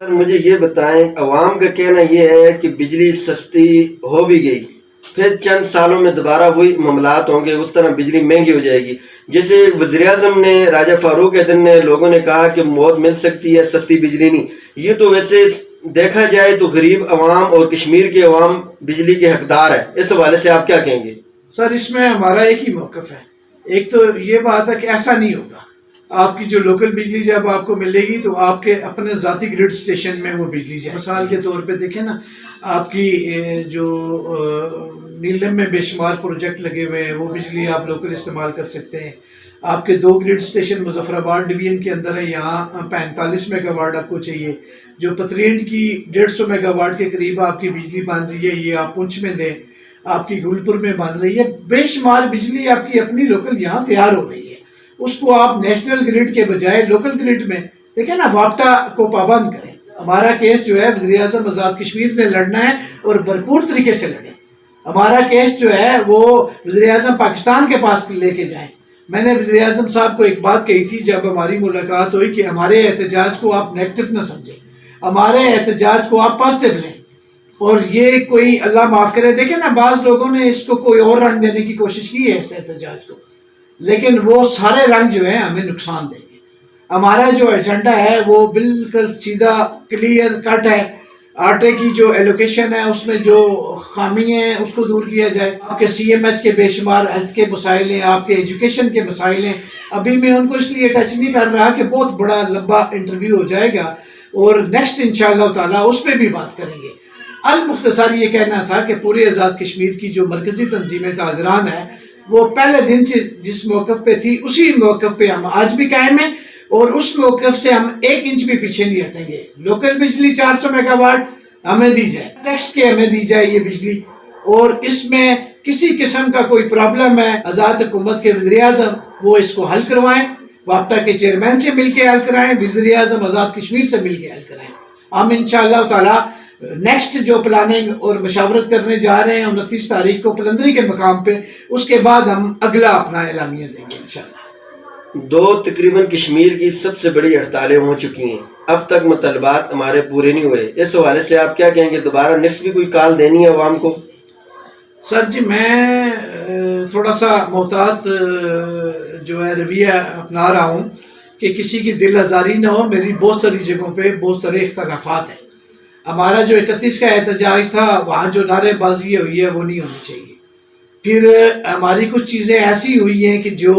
سر مجھے یہ بتائیں، عوام کا کہنا یہ ہے کہ بجلی سستی ہو بھی گئی، پھر چند سالوں میں دوبارہ وہی معاملات ہوں گے، اس طرح بجلی مہنگی ہو جائے گی۔ جیسے وزیر اعظم نے، راجہ فاروق اعظم نے، لوگوں نے کہا کہ موت مل سکتی ہے، سستی بجلی نہیں۔ یہ تو ویسے دیکھا جائے تو غریب عوام اور کشمیر کے عوام بجلی کے حقدار ہے، اس حوالے سے آپ کیا کہیں گے؟ سر اس میں ہمارا ایک ہی موقف ہے۔ ایک تو یہ بات ہے کہ ایسا نہیں ہوگا، آپ کی جو لوکل بجلی جب آپ کو ملے گی تو آپ کے اپنے ذاتی گریڈ سٹیشن میں وہ بجلی جائے۔ مثال کے طور پہ دیکھیں نا، آپ کی جو نیلم میں بے شمار پروجیکٹ لگے ہوئے ہیں، وہ بجلی آپ لوکل استعمال کر سکتے ہیں۔ آپ کے 2 گریڈ سٹیشن مظفر آباد ڈویژن کے اندر ہے، یہاں 45 میگا واٹ آپ کو چاہیے۔ جو پترینٹ کی 150 میگا واٹ کے قریب آپ کی بجلی بن رہی ہے، یہ آپ پنچ میں دیں، آپ کی گلپور میں بن رہی ہے۔ بے شمار بجلی آپ کی اپنی لوکل یہاں تیار ہو رہی ہے، اس کو آپ نیشنل گریڈ کے بجائے لوکل گریڈ میں دیکھیں نا، واپٹا کو پابند کریں۔ ہمارا کیس جو ہے وزیر اعظم آزاد کشمیر نے لڑنا ہے اور بھرپور طریقے سے لڑیں۔ ہمارا کیس جو ہے وہ وزیر اعظم پاکستان کے پاس لے کے جائیں۔ میں نے وزیر اعظم صاحب کو ایک بات کہی تھی جب ہماری ملاقات ہوئی کہ ہمارے احتجاج کو آپ نیگیٹو نہ سمجھیں، ہمارے احتجاج کو آپ پازیٹیو لیں۔ اور یہ کوئی اللہ معاف کرے، دیکھیں نا، بعض لوگوں نے اس کو کوئی اور رنگ دینے کی کوشش کی ہے اس احتجاج کو، لیکن وہ سارے رنگ جو ہیں ہمیں نقصان دیں گے۔ ہمارا جو ایجنڈا ہے وہ بالکل سیدھا کلیئر کٹ ہے۔ آٹے کی جو ایلوکیشن ہے اس میں جو خامی ہیں اس کو دور کیا جائے۔ آپ کے سی ایم ایچ کے بے شمار ہیلتھ کے مسائل ہیں، آپ کے ایجوکیشن کے مسائل ہیں۔ ابھی میں ان کو اس لیے ٹچ نہیں کر رہا کہ بہت بڑا لمبا انٹرویو ہو جائے گا، اور نیکسٹ انشاءاللہ تعالیٰ اس پہ بھی بات کریں گے۔ المختصر یہ کہنا تھا کہ پورے آزاد کشمیر کی جو مرکزی تنظیمیں حاضران ہیں، وہ پہلے دن سے جس موقف پہ تھی اسی موقف پہ ہم آج بھی قائم ہیں، اور اس موقف سے ہم 1 انچ بھی پیچھے نہیں ہٹیں گے۔ لوکل بجلی 400 میگا واٹ ہمیں دی جائے، ٹیکس کے ہمیں دی جائے یہ بجلی، اور اس میں کسی قسم کا کوئی پرابلم ہے، آزاد حکومت کے وزیر اعظم وہ اس کو حل کروائیں، واپٹا کے چیئرمین سے مل کے حل کرائیں، وزیر اعظم آزاد کشمیر سے مل کے حل کرائیں۔ ہم انشاءاللہ تعالی نیکسٹ جو پلاننگ اور مشاورت کرنے جا رہے ہیں 29 تاریخ کو پلندری کے مقام پہ، اس کے بعد ہم اگلا اپنا اعلامیہ دیں گے انشاءاللہ۔ تقریباً کشمیر کی سب سے بڑی ہڑتالیں ہو چکی ہیں، اب تک مطالبات ہمارے پورے نہیں ہوئے، اس حوالے سے آپ کیا کہیں گے؟ دوبارہ نیکسٹ بھی کوئی کال دینی ہے عوام کو؟ سر جی، میں تھوڑا سا محتاط جو ہے رویہ اپنا رہا ہوں کہ کسی کی دل آزاری نہ ہو۔ میری بہت ساری جگہوں پہ بہت سارے اختلافات ہیں۔ ہمارا جو 31 کا احتجاج تھا، وہاں جو نعرے بازی ہوئی ہے وہ نہیں ہونی چاہیے۔ پھر ہماری کچھ چیزیں ایسی ہوئی ہیں کہ جو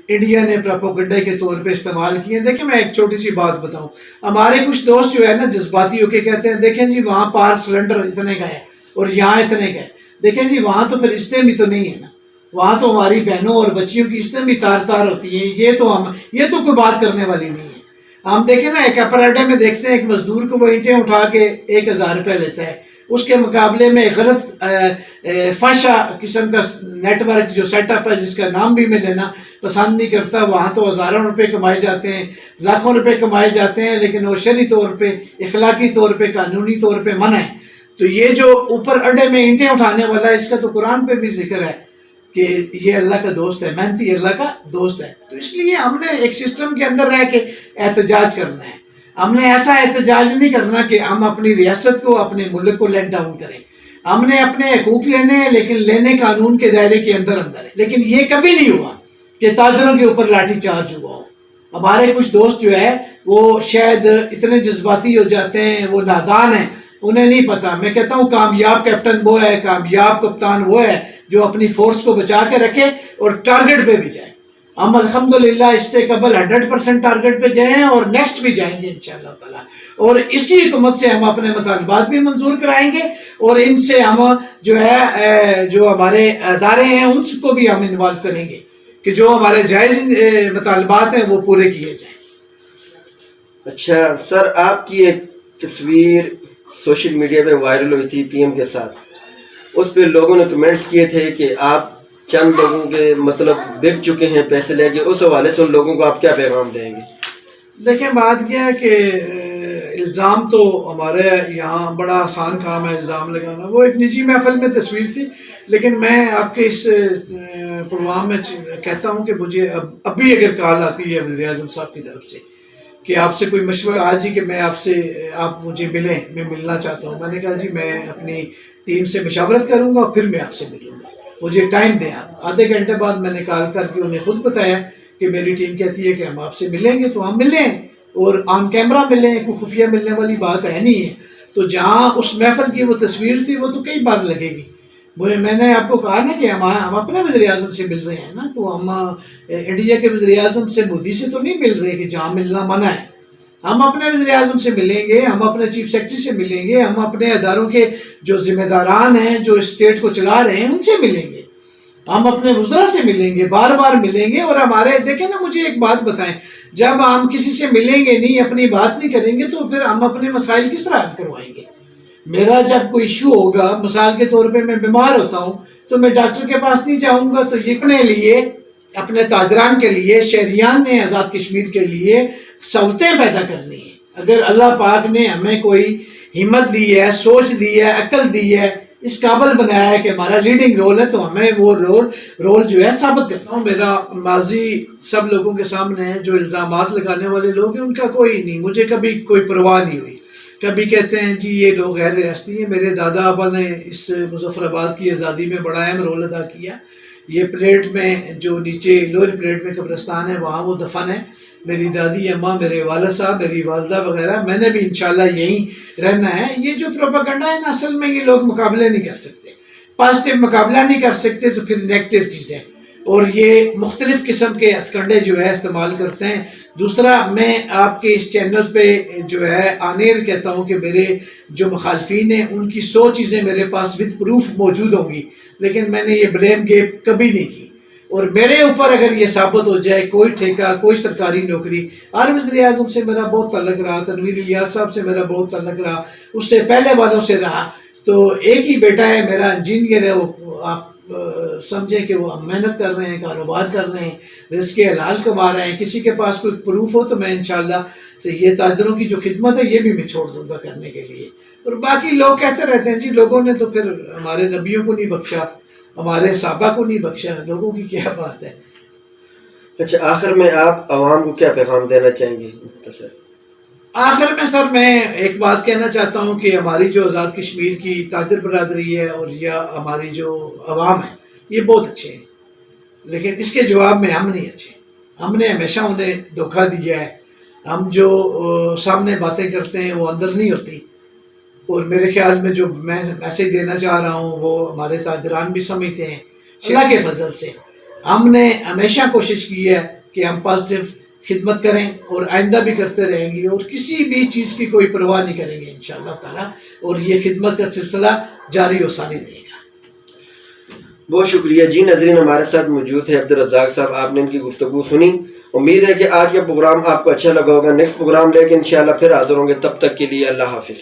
انڈیا نے پروپیگنڈا کے طور پہ استعمال کی ہیں۔ دیکھیں میں ایک چھوٹی سی بات بتاؤں، ہمارے کچھ دوست جو ہے نا جذباتی ہو کے کہتے ہیں دیکھیں جی وہاں پار سلنڈر اتنے کا ہے اور یہاں اتنے کا ہے۔ دیکھیں جی وہاں تو پھر رشتے بھی تو نہیں ہے نا، وہاں تو ہماری بہنوں اور بچیوں کی رشتے بھی تار تار ہوتی ہیں۔ یہ تو کوئی بات کرنے والی نہیں ہے۔ ہم دیکھیں نا، ایک اپر اڈے میں دیکھتے ہیں ایک مزدور کو وہ اینٹیں اٹھا کے 1000 روپے لیتا ہے، اس کے مقابلے میں غلط فاشا قسم کا نیٹ ورک جو سیٹ اپ ہے جس کا نام بھی میں لینا پسند نہیں کرتا، وہاں تو ہزاروں روپے کمائے جاتے ہیں، لاکھوں روپے کمائے جاتے ہیں، لیکن وہ شرعی طور پہ، اخلاقی طور پہ، قانونی طور پہ منع ہے۔ تو یہ جو اوپر اڈے میں اینٹیں اٹھانے والا ہے، اس کا تو قرآن پہ بھی ذکر ہے کہ یہ اللہ کا دوست ہے، محنتی اللہ کا دوست ہے۔ تو اس لیے ہم نے ایک سسٹم کے اندر رہ کے احتجاج کرنا ہے۔ ہم نے ایسا احتجاج نہیں کرنا کہ ہم اپنی ریاست کو، اپنے ملک کو لیٹ ڈاؤن کریں۔ ہم نے اپنے حقوق لینے ہیں، لیکن لینے قانون کے دائرے کے اندر ہے۔ لیکن یہ کبھی نہیں ہوا کہ تاجروں کے اوپر لاٹھی چارج ہوا ہو۔ ہمارے کچھ دوست جو ہے وہ شاید اتنے جذباتی ہو جاتے ہیں، وہ نادان ہیں، انہیں نہیں پتا۔ میں کہتا ہوں کامیاب کیپٹن وہ ہے، کامیاب کپتان وہ ہے جو اپنی فورس کو بچا کے رکھے اور ٹارگٹ پہ بھی جائے۔ ہم الحمدللہ اس سے قبل 100% ٹارگٹ پہ گئے ہیں اور نیکسٹ بھی جائیں گے انشاءاللہ تعالی، اور اسی حکومت سے ہم اپنے مطالبات بھی منظور کرائیں گے، اور ان سے ہم جو ہے جو ہمارے ادارے ہیں ان کو بھی ہم انوالو کریں گے کہ جو ہمارے جائز مطالبات ہیں وہ پورے کیے جائیں۔ اچھا سر، آپ کی ایک تصویر سوشل میڈیا پہ وائرل ہوئی تھی پی ایم کے ساتھ، اس پہ لوگوں نے کمنٹس کیے تھے کہ آپ چند لوگوں کے مطلب بک چکے ہیں پیسے لے کے، اس حوالے سے ان لوگوں کو آپ کیا پیغام دیں گے؟ دیکھیں بات کیا ہے کہ الزام تو ہمارے یہاں بڑا آسان کام ہے الزام لگانا، وہ ایک نجی محفل میں تصویر تھی، لیکن میں آپ کے اس پروگرام میں کہتا ہوں کہ مجھے اب بھی اگر کال آتی ہے وزیر اعظم صاحب کی طرف سے کہ آپ سے کوئی مشورہ آج ہی کہ میں آپ مجھے ملیں، میں ملنا چاہتا ہوں. میں نے کہا جی میں اپنی ٹیم سے مشاورت کروں گا اور پھر میں آپ سے ملوں گا، مجھے ٹائم دیں آپ. آدھے گھنٹے بعد میں نے کال کر کے انہیں خود بتایا کہ میری ٹیم کہتی ہے کہ ہم آپ سے ملیں گے، تو ہم ملیں اور آن کیمرہ ملیں، کوئی خفیہ ملنے والی بات ہے نہیں ہے. تو جہاں اس محفل کی وہ تصویر تھی وہ تو کئی بار لگے گی. میں نے آپ کو کہا نا کہ ہم اپنے وزیر اعظم سے مل رہے ہیں نا، تو ہم انڈیا کے وزیر اعظم سے، مودی سے تو نہیں مل رہے کہ جہاں ملنا منع ہے. ہم اپنے وزیر اعظم سے ملیں گے، ہم اپنے چیف سیکرٹری سے ملیں گے، ہم اپنے اداروں کے جو ذمہ داران ہیں جو اسٹیٹ کو چلا رہے ہیں ان سے ملیں گے، ہم اپنے وزراء سے ملیں گے، بار بار ملیں گے. اور ہمارے دیکھیں نا، مجھے ایک بات بتائیں، جب ہم کسی سے ملیں گے نہیں، اپنی بات نہیں کریں گے، تو پھر ہم اپنے مسائل کس طرح حل کروائیں گے؟ میرا جب کوئی ایشو ہوگا، مثال کے طور پہ میں بیمار ہوتا ہوں تو میں ڈاکٹر کے پاس نہیں جاؤں گا. تو یہ اپنے لیے، اپنے تاجران کے لیے، شہریان نے آزاد کشمیر کے لیے سہولتیں پیدا کرنی ہیں. اگر اللہ پاک نے ہمیں کوئی ہمت دی ہے، سوچ دی ہے، عقل دی ہے، اس قابل بنایا ہے کہ ہمارا لیڈنگ رول ہے، تو ہمیں وہ رول جو ہے ثابت کرنا ہوں. میرا ماضی سب لوگوں کے سامنے ہے، جو الزامات لگانے والے لوگ ہیں ان کا کوئی نہیں، مجھے کبھی کوئی پرواہ نہیں ہوئی. کبھی کہتے ہیں جی یہ لوگ غیر ریاستی ہیں. میرے دادا ابا نے اس مظفر آباد کی آزادی میں بڑا اہم رول ادا کیا. یہ پلیٹ میں جو نیچے لوئر پلیٹ میں قبرستان ہے وہاں وہ دفن ہے. میری دادی اماں، میرے والد صاحب، میری والدہ وغیرہ، میں نے بھی انشاءاللہ یہیں رہنا ہے. یہ جو پروپیگنڈا ہے نا، اصل میں یہ لوگ مقابلے نہیں کر سکتے، پازیٹیو مقابلہ نہیں کر سکتے، تو پھر نیگیٹو چیزیں اور یہ مختلف قسم کے ہتھکنڈے جو ہے استعمال کرتے ہیں. دوسرا، میں آپ کے اس چینل پہ جو ہے آنیر کہتا ہوں کہ میرے جو مخالفین ہیں ان کی 100 چیزیں میرے پاس وتھ پروف موجود ہوں گی، لیکن میں نے یہ بلیم گیم کبھی نہیں کی. اور میرے اوپر اگر یہ ثابت ہو جائے کوئی ٹھیکہ، کوئی سرکاری نوکری، اور وزیر اعظم سے میرا بہت تعلق رہا، تنویر الیاس صاحب سے میرا بہت تعلق رہا، اس سے پہلے والوں سے رہا. تو ایک ہی بیٹا ہے میرا، انجینئر ہے، وہ آپ سمجھیں کہ وہ محنت کر رہے ہیں، کاروبار کر رہے ہیں، رزق حلال کما رہے ہیں. کسی کے پاس کوئی پروف ہو تو میں انشاءاللہ سے یہ تاجروں کی جو خدمت ہے یہ بھی میں چھوڑ دوں گا کرنے کے لیے. اور باقی لوگ کیسے رہتے ہیں جی، لوگوں نے تو پھر ہمارے نبیوں کو نہیں بخشا، ہمارے صحابہ کو نہیں بخشا، لوگوں کی کیا بات ہے. اچھا، آخر میں آپ عوام کو کیا پیغام دینا چاہیں گے مختصر؟ آخر میں سر میں ایک بات کہنا چاہتا ہوں کہ ہماری جو آزاد کشمیر کی تاجر برادری ہے اور یا ہماری جو عوام ہے یہ بہت اچھے ہیں، لیکن اس کے جواب میں ہم نہیں اچھے. ہم نے ہمیشہ انہیں دھوکہ دیا ہے. ہم جو سامنے باتیں کرتے ہیں وہ اندر نہیں ہوتی. اور میرے خیال میں جو میں میسیج دینا چاہ رہا ہوں وہ ہمارے تاجران بھی سمجھتے ہیں. اللہ کے فضل سے ہم نے ہمیشہ کوشش کی ہے کہ ہم پازیٹیو خدمت کریں اور آئندہ بھی کرتے رہیں گے، اور کسی بھی چیز کی کوئی پرواہ نہیں کریں گے انشاءاللہ تعالیٰ. اور یہ خدمت کا سلسلہ جاری و ساری رہے گا. بہت شکریہ جی. ناظرین، ہمارے ساتھ موجود ہے عبدالرزاق صاحب. آپ نے ان کی گفتگو سنی. امید ہے کہ آج کا پروگرام آپ کو اچھا لگا ہوگا. نیکسٹ پروگرام لے کے انشاءاللہ پھر حاضر ہوں گے. تب تک کے لیے اللہ حافظ.